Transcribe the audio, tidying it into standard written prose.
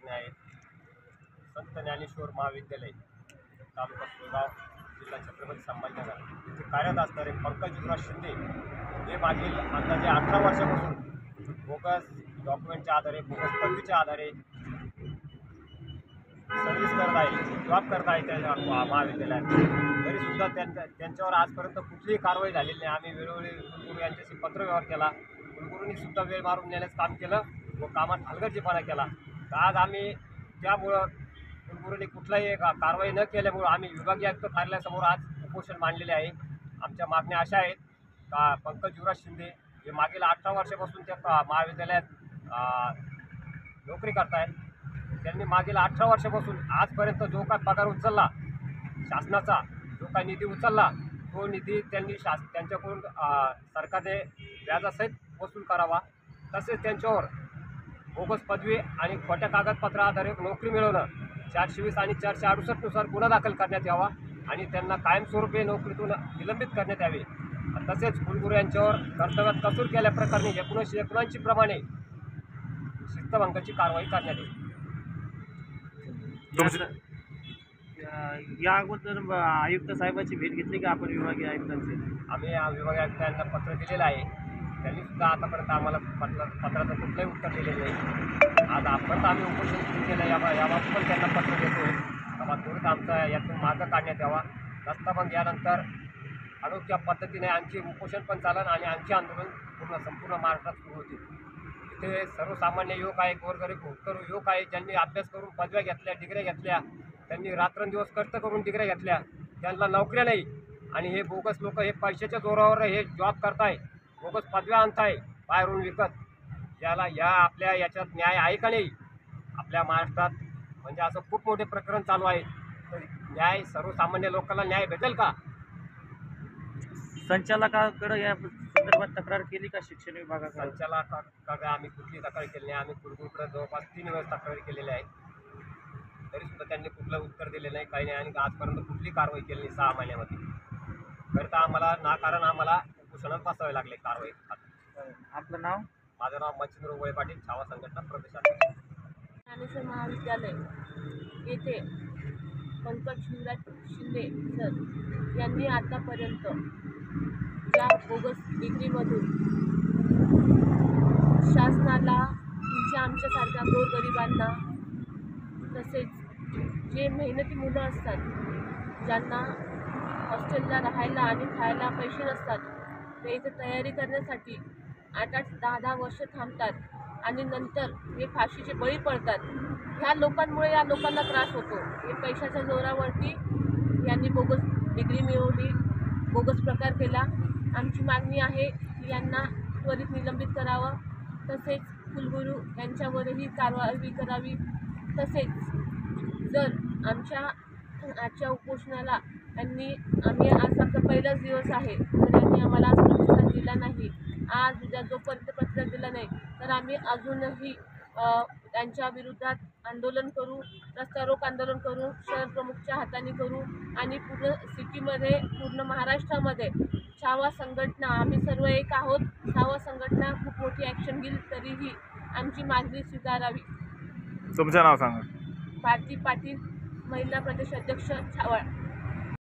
मागण्या आहेत. संत ज्ञानेश्वर महाविद्यालय, तालुका सुळगाव, जिल्हा छत्रपती संभाजीनगर येथे कार्यरत असणारे पंकज युवराज शिंदे हे मागील अंदाजे 18 वर्षापासून बोगस डॉक्युमेंटच्या आधारे, बोगस पदवीच्या आधारे सर्व्हिस करत आहे, जॉब करत आहे त्या महाविद्यालयात. तरीसुद्धा त्यांच्यावर आजपर्यंत कुठलीही कारवाई झालेली नाही. आम्ही वेळोवेळी कुलगुरू यांच्याशी पत्रव्यवहार केला. कुलगुरूंनी सुद्धा वेळ मारून नेण्याचं काम केलं व कामात हलगर्जीपणा केला. तर आज आम्ही त्यामुळं कुलगुरूंनी कुठलाही कारवाई न केल्यामुळं आम्ही विभागीय आयुक्त कार्यालयासमोर आज उपोषण मांडलेले आहे. आमच्या मागण्या अशा आहेत का पंकज युवराज शिंदे हे मागील 18 वर्षापासून त्या महाविद्यालयात नोकरी करतायत. त्यांनी मागील 18 वर्षापासून आजपर्यंत जो काय पगार उचलला, शासनाचा जो काय निधी उचलला, तो निधी त्यांनी त्यांच्याकडून सरकारने व्याजासहित वसूल करावा. तसेच त्यांच्यावर बोगस पदवी आणि खोट्या कागदपत्राआधारे नोकरी मिळवणं 420 आणि 468 नुसार गुन्हा दाखल करण्यात यावा आणि त्यांना कायमस्वरूपी नोकरीतून निलंबित करण्यात यावे. तसेच कुलगुरू यांच्यावर कर्तव्यात कसूर केल्याप्रकरणी 1979 प्रमाणे शिस्तभंगाची कारवाई करण्यात येईल. या अगोदर आयुक्त साहेबांची भेट घेतली का आपण विभागीय आयुक्तांची? आम्ही विभागीय आयुक्तांना पत्र दिलेलं आहे. त्यांनी सुद्धा आतापर्यंत आम्हाला पत्राचं कुठलंही उत्तर दिलेलं नाही. आज आपण आम्ही उपोषण सुरू केलं, याबाबत पण त्यांना पत्र देतोय. तेव्हा त्वरित आमचा यातून मार्ग काढण्यात यावा. नसता मग यानंतर अनोख्या पद्धतीने आणखी उपोषण पण चालेल आणि आणखी आंदोलन संपूर्ण महाराष्ट्रात सुरू होतील. इथे सर्वसामान्य युवक आहे, गोरगरीब होतकरू युवक आहे, ज्यांनी अभ्यास करून पदव्या घेतल्या, डिग्र्या घेतल्या, त्यांनी रात्रंदिवस कष्ट करून डिग्र्या घेतल्या, त्यांना नोकऱ्या नाही आणि हे बोगस लोक हे पैशाच्या जोरावर हे जॉब करताय, बोगस पदव्या आणताय बाहेरून विकत. आपल्या याच्यात न्याय आहे का नाही? आपल्या महाराष्ट्रात म्हणजे असं खूप मोठे प्रकरण चालू आहे. तर न्याय सर्वसामान्य लोकांना न्याय भेटेल का? संचालकाकडे या संदर्भात तक्रार केली का? शिक्षण विभागाकडे संचालकाकडे आम्ही कुठली तक्रार केली नाही. आम्ही कुलगुरूकडे जवळपास 3 वेळेस तक्रारी केलेल्या आहेत. तरीसुद्धा त्यांनी कुठलं उत्तर दिले नाही, काही नाही आणि आजपर्यंत कुठली कारवाई केली नाही 6 महिन्यामध्ये. तर आम्हाला उपोषणात बसावे लागले कारवाई. आपलं नाव? माझं नाव मच्छिंद्र उबळे पाटील, छावा संघटना प्रदेशाध्यक्ष. ज्ञानेश्वर महाविद्यालय येथे पंकज युवराज शिंदे सर यांनी आतापर्यंत ज्या बोगस डिग्रीमधून शासनाला, आमच्यासारख्या गोरगरिबांना, तसेच जे मेहनती मुलं असतात, ज्यांना हॉस्टेलला राहायला आणि खायला पैसे नसतात, ते इथे तयारी करण्यासाठी 8-8, 10-10 वर्ष थांबतात आणि नंतर हे फाशीचे बळी पडतात. ह्या लोकांमुळे या लोकांना त्रास होतो. हे पैशाच्या जोरावरती यांनी बोगस डिग्री मिळवली, बोगस प्रकार केला. आमची मागणी आहे की यांना त्वरित निलंबित करावं, तसेच कुलगुरू यांच्यावरही कारवाई करावी. तसेच जर आमच्या आजच्या उपोषणाला आम्ही आज आमचा पहिलाच दिवस आहे, तर यांनी आम्हाला आज प्रतिसाद दिला नाही, आज उद्या जोपर्यंत प्रतिसाद दिला नाही तर आम्ही अजूनही त्यांच्या विरोधात आंदोलन करू, रस्त्यारोक आंदोलन करू, शहर प्रमुखच्या हाताने करू आणि पूर्ण सिटीमध्ये, पूर्ण महाराष्ट्रामध्ये छावा संघटना, आम्ही सर्व एक आहोत. छावा संघटना खूप मोठी ॲक्शन घेईल. तरीही आमची मागणी स्वीकारावी. तुमचं नाव सांगा. भारती पाटील, महिला प्रदेश अध्यक्ष, छावा.